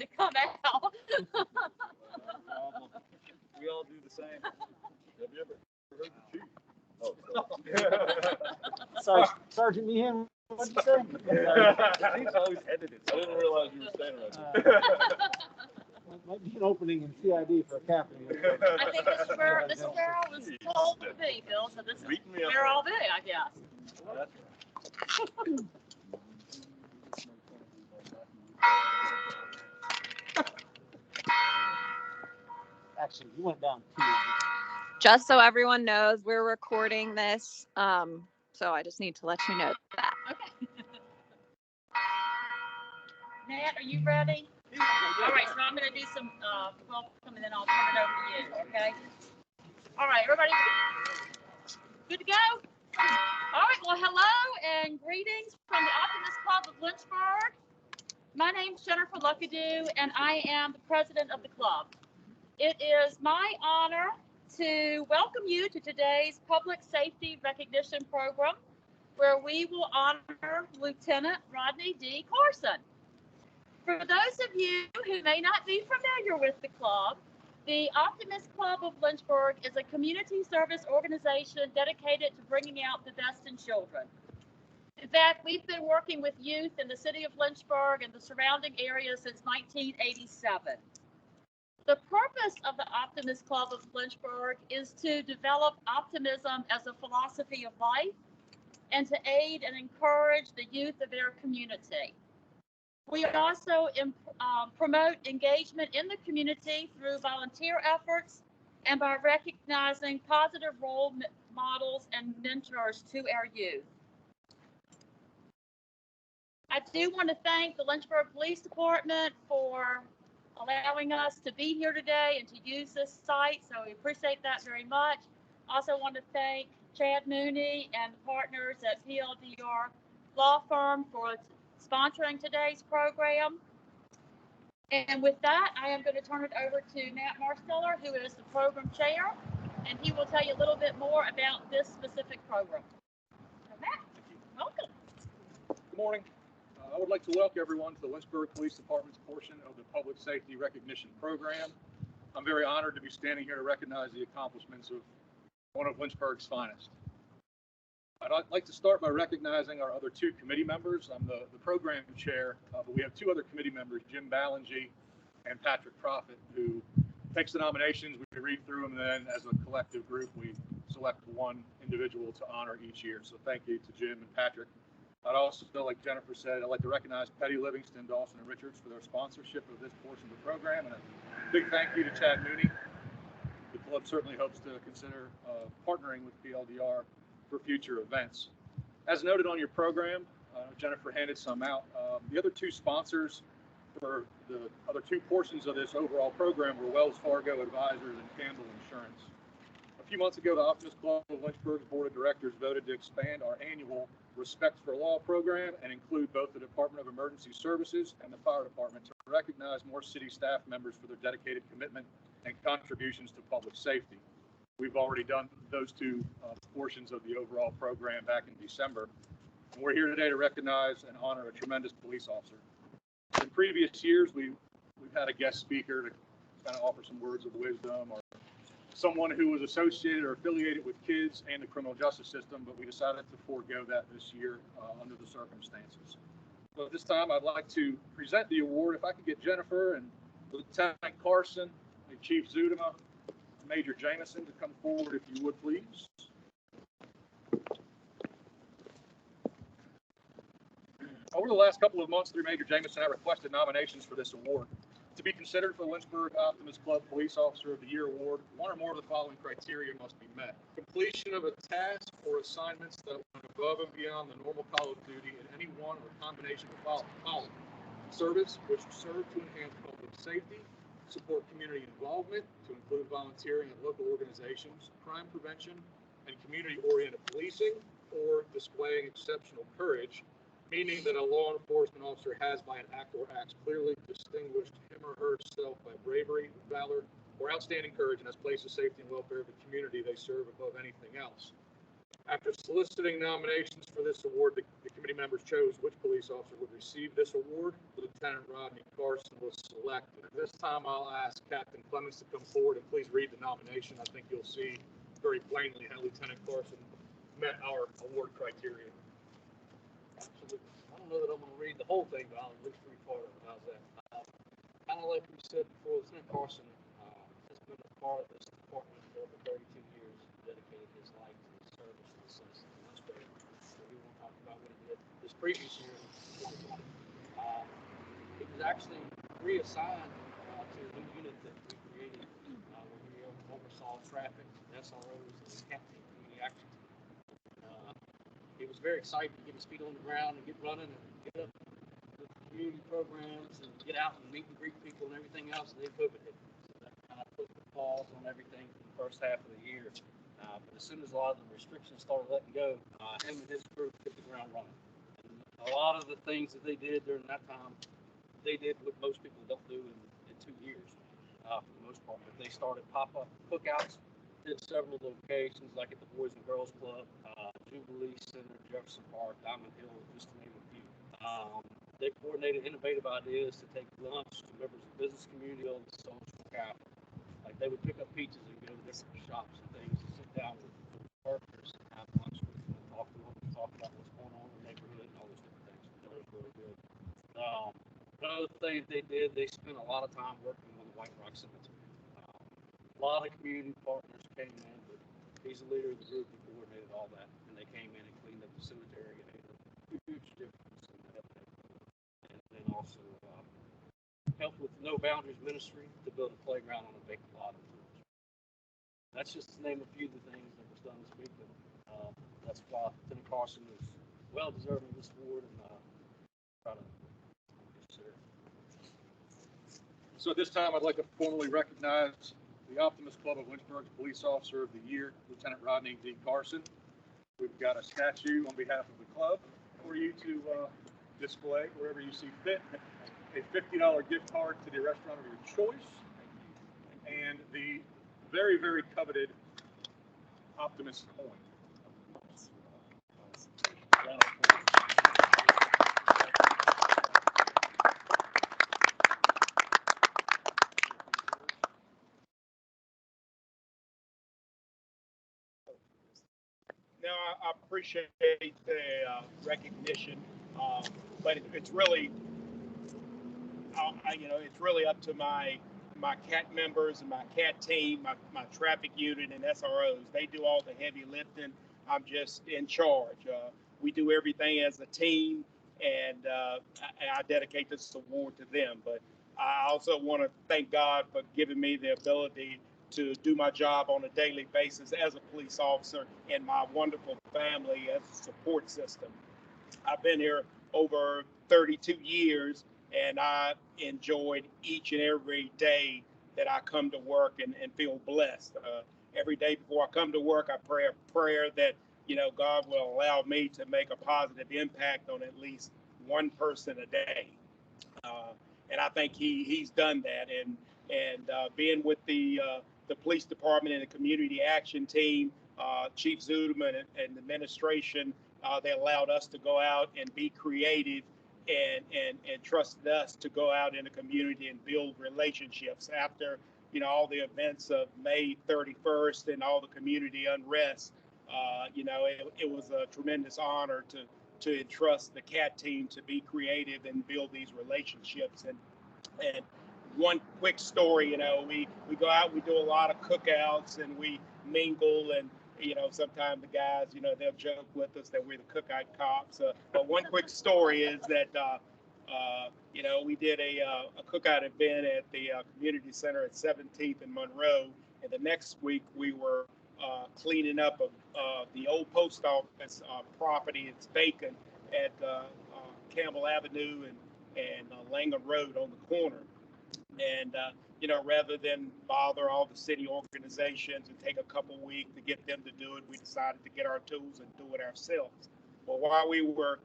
to come out. We all do the same. Have you ever heard the chief? Oh, Sergeant Meehan, what'd you say? the chief's always edited, so I didn't realize you were standing right there. Might be an opening in CID for a captain. I think Mr. Barrow was told to be, Bill, so this is where I'll be, I guess. Actually, you went down 2. Just so everyone knows, we're recording this, so I just need to let you know that. Okay. Nat, are you ready? All right, so I'm going to do some welcome, and then I'll turn it over to you, okay? All right, everybody good to go? All right, well, hello and greetings from the Optimist Club of Lynchburg. My name's Jennifer Luckadoo, and I am the president of the club. It is my honor to welcome you to today's Public Safety Recognition Program, where we will honor Lieutenant Rodney D. Carson. For those of you who may not be familiar with the club, the Optimist Club of Lynchburg is a community service organization dedicated to bringing out the best in children. In fact, we've been working with youth in the city of Lynchburg and the surrounding area since 1987. The purpose of the Optimist Club of Lynchburg is to develop optimism as a philosophy of life and to aid and encourage the youth of our community. We also promote engagement in the community through volunteer efforts and by recognizing positive role models and mentors to our youth. I do want to thank the Lynchburg Police Department for allowing us to be here today and to use this site, so we appreciate that very much. Also want to thank Chad Mooney and the partners at PLDR Law Firm for sponsoring today's program. And with that, I am going to turn it over to Matt Marsteller, who is the program chair, and he will tell you a little bit more about this specific program. So Matt, welcome. Good morning. I would like to welcome everyone to the Lynchburg Police Department's portion of the Public Safety Recognition Program. I'm very honored to be standing here to recognize the accomplishments of one of Lynchburg's finest. I'd like to start by recognizing our other 2 committee members. I'm the program chair, but we have 2 other committee members, Jim Ballingy and Patrick Profit, who takes the nominations, we read through them, and then as a collective group, we select one individual to honor each year. So thank you to Jim and Patrick. I'd also, like Jennifer said, I'd like to recognize Petty Livingston, Dawson, and Richards for their sponsorship of this portion of the program, and a big thank you to Chad Mooney. The club certainly hopes to consider partnering with PLDR for future events. As noted on your program, Jennifer handed some out. The other 2 sponsors for the other 2 portions of this overall program were Wells Fargo Advisors and Campbell Insurance. A few months ago, the Optimist Club of Lynchburg's Board of Directors voted to expand our annual Respect for Law program and include both the Department of Emergency Services and the Fire Department to recognize more city staff members for their dedicated commitment and contributions to public safety. We've already done those 2 portions of the overall program back in December. And we're here today to recognize and honor a tremendous police officer. In previous years, we've had a guest speaker to kind of offer some words of wisdom, or someone who was associated or affiliated with kids and the criminal justice system, but we decided to forego that this year under the circumstances. So at this time, I'd like to present the award. If I could get Jennifer and Lieutenant Carson, Chief Zudema, Major Jameson to come forward, if you would, please. Over the last couple of months, through Major Jameson, I requested nominations for this award. To be considered for the Lynchburg Optimist Club Police Officer of the Year award, one or more of the following criteria must be met. Completion of a task or assignments that went above and beyond the normal call of duty in any one or combination of the following. Service which served to enhance public safety, support community involvement, to include volunteering at local organizations, crime prevention, and community-oriented policing, or displaying exceptional courage, meaning that a law enforcement officer has, by an act or acts, clearly distinguished him or herself by bravery, valor, or outstanding courage, and has placed the safety and welfare of the community they serve above anything else. After soliciting nominations for this award, the committee members chose which police officer would receive this award. Lieutenant Rodney Carson was selected. At this time, I'll ask Captain Clemens to come forward and please read the nomination. I think you'll see very plainly how Lieutenant Carson met our award criteria. Absolutely. I don't know that I'm going to read the whole thing, but I'll at least read part of it. How's that? Kind of like we said before, Lieutenant Carson has been a part of this department for over 32 years, dedicated his life to the service to the citizens of Lynchburg. So we won't talk about what he did this previous year. He was actually reassigned to a new unit that we created where we oversaw traffic, SROs, and captain community action. He was very excited to get his feet on the ground and get running and get up with community programs and get out and meet and greet people and everything else. And then COVID hit. So that kind of put the pause on everything for the first half of the year. But as soon as a lot of the restrictions started letting go, him and his group hit the ground running. And a lot of the things that they did during that time, they did what most people don't do in 2 years for the most part. But they started pop-up cookouts, did several locations like at the Boys and Girls Club, Jubilee Center, Jefferson Park, Diamond Hill, just to name a few. They coordinated innovative ideas to take lunch to members of the business community on the social capital. Like they would pick up pizzas and go to different shops and things and sit down with workers and have lunch with them and talk to them and talk about what's going on in the neighborhood and all those different things. That was really good. Another thing they did, they spent a lot of time working on the White Rock Cemetery. A lot of community partners came in, but he's the leader of the group who coordinated all that. And they came in and cleaned up the cemetery and made a huge difference in that. And then also helped with the No Boundaries Ministry to build a playground on a vacant lot. That's just to name a few of the things that was done this week. But that's why Lieutenant Carson is well deserving of this award and try to consider it. So at this time, I'd like to formally recognize the Optimist Club of Lynchburg's Police Officer of the Year, Lieutenant Rodney D. Carson. We've got a statue on behalf of the club for you to display wherever you see fit. A $50 gift card to the restaurant of your choice, and the very, very coveted Optimist coin. Now, I appreciate the recognition, but it's really, it's really up to my CAT members and my CAT team, my traffic unit and SROs. They do all the heavy lifting. I'm just in charge. We do everything as a team, and I dedicate this award to them. But I also want to thank God for giving me the ability to do my job on a daily basis as a police officer and my wonderful family as a support system. I've been here over 32 years, and I enjoyed each and every day that I come to work and feel blessed. Every day before I come to work, I pray a prayer that, God will allow me to make a positive impact on at least one person a day. And I think he's done that. And being with the police department and the community action team, Chief Zuderman and the administration, they allowed us to go out and be creative and trusted us to go out in the community and build relationships after, all the events of May 31st and all the community unrest. It was a tremendous honor to entrust the CAT team to be creative and build these relationships. And one quick story, we go out, we do a lot of cookouts and we mingle, and sometimes the guys, they'll joke with us that we're the cookout cops. But one quick story is that we did a cookout event at the community center at 17th and Monroe, and the next week we were cleaning up the old post office property. It's vacant at Campbell Avenue and Langham Road on the corner. And, rather than bother all the city organizations and take a couple weeks to get them to do it, we decided to get our tools and do it ourselves. Well, while we were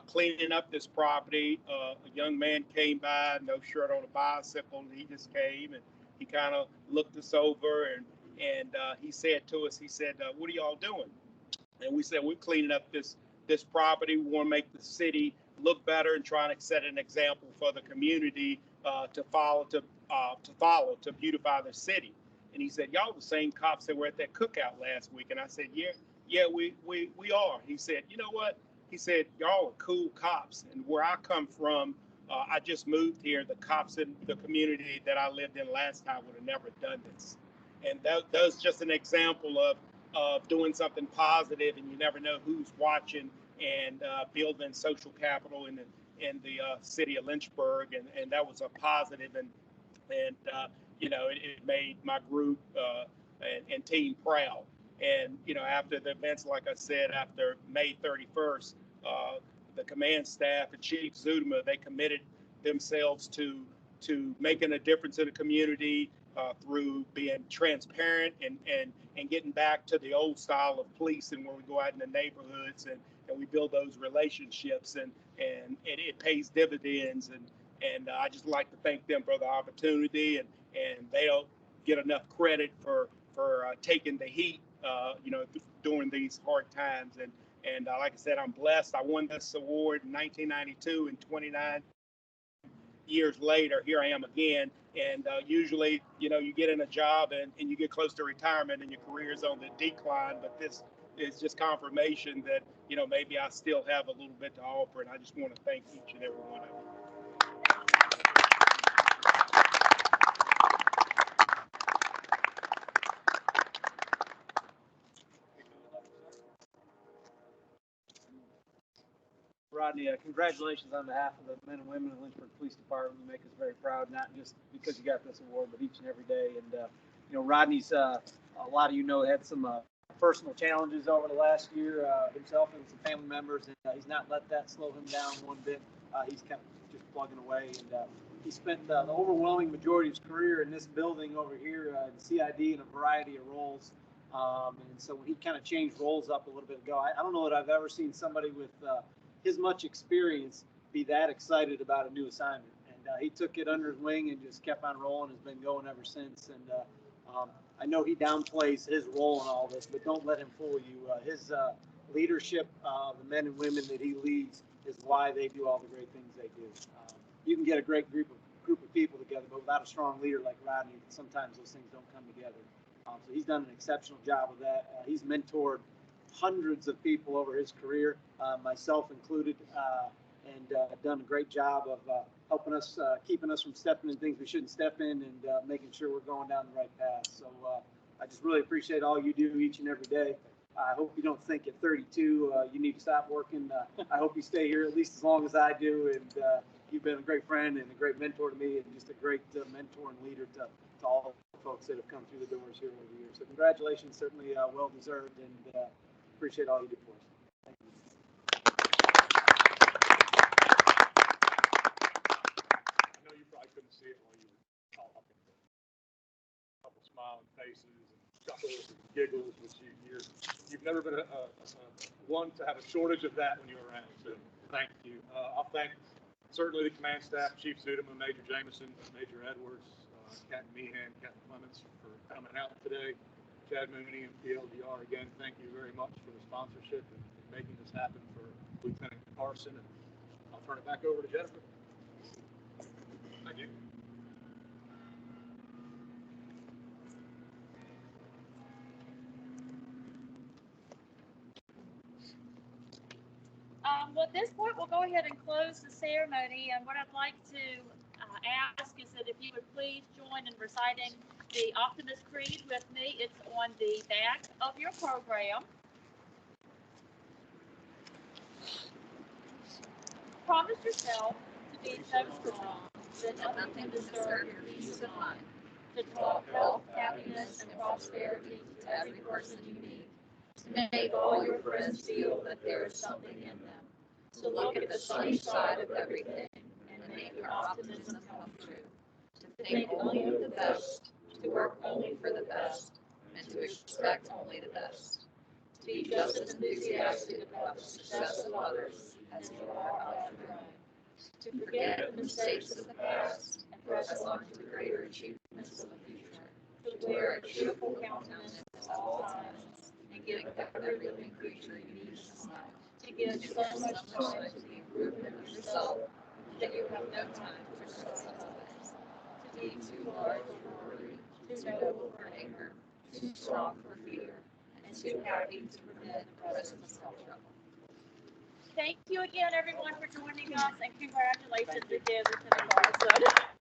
cleaning up this property, a young man came by, no shirt, on a bicycle, and he just came and he kind of looked us over and he said to us, he said, "What are y'all doing?" And we said we're cleaning up this property. We want to make the city look better and trying to set an example for the community to beautify the city. And he said, y'all the same cops that were at that cookout last week. And I said, yeah, we are. He said, you know what? He said, y'all are cool cops. And where I come from, I just moved here. The cops in the community that I lived in last time would have never done this. And that's just an example of doing something positive, and you never know who's watching, and building social capital in the city of Lynchburg, and that was a positive, and it made my group and team proud. And after the events, like I said, after May 31st, the command staff and Chief Zudema, they committed themselves to making a difference in the community through being transparent and getting back to the old style of policing, where we go out in the neighborhoods and we build those relationships, and it pays dividends. And I just like to thank them for the opportunity, and they don't get enough credit for taking the heat, during these hard times. And like I said, I'm blessed. I won this award in 1992, and 29 years later, here I am again. And usually, you get in a job and you get close to retirement and your career is on the decline. But this is just confirmation that, maybe I still have a little bit to offer. And I just want to thank each and every one of you. Rodney, congratulations on behalf of the men and women of the Lynchburg Police Department. You make us very proud, not just because you got this award, but each and every day. And, Rodney's, a lot of had some personal challenges over the last year, himself and some family members, and he's not let that slow him down one bit. He's kept just plugging away, and he spent the overwhelming majority of his career in this building over here in CID in a variety of roles. And so when he kind of changed roles up a little bit ago, I don't know that I've ever seen somebody with his much experience be that excited about a new assignment. And he took it under his wing and just kept on rolling, has been going ever since. And I know he downplays his role in all this, but don't let him fool you. His leadership, the men and women that he leads, is why they do all the great things they do. You can get a great group of people together, but without a strong leader like Rodney, sometimes those things don't come together. So he's done an exceptional job of that. He's mentored hundreds of people over his career, myself included, and done a great job of helping us, keeping us from stepping in things we shouldn't step in, and making sure we're going down the right path. So I just really appreciate all you do each and every day. I hope you don't think at 32 you need to stop working. I hope you stay here at least as long as I do, and you've been a great friend and a great mentor to me, and just a great mentor and leader to all the folks that have come through the doors here over the years. So congratulations, certainly well deserved, and appreciate all you do for us. Thank you. I know you probably couldn't see it while you were talking. A couple smiling faces and chuckles and giggles, which you've never been one to have a shortage of that when you're around. So thank you. I'll thank certainly the command staff, Chief Zudema, Major Jameson, Major Edwards, Captain Meehan, Captain Clements for coming out today. Chad Mooney and PLDR, again, thank you very much for the sponsorship and making this happen for Lieutenant Carson. And I'll turn it back over to Jennifer. Thank you. Well, at this point, we'll go ahead and close the ceremony. And what I'd like to ask is that if you would please join in reciting the Optimist Creed with me. It's on the back of your program. Promise yourself to be so strong that nothing disturbs your peace of mind, to talk health, happiness, and prosperity to every person you meet, to make all your friends feel that there is something in them, to look at the sunny side of everything and make your optimism come true, to think only of the best, to work only for the best, and to expect only the best, to be just as enthusiastic about the success of others as you are about your own, to forget the mistakes of the past and press on to greater achievements of the future, to wear a cheerful countenance at all times and give every living creature unique smile, to give so much joy to the improvement of your soul, that you have no time for self-satisfaction, to be too large for worry, too noble for anger, too strong for fear, and too happy to prevent the presence of self-trouble. Thank you again, everyone, for joining us, and congratulations again to the Carlson.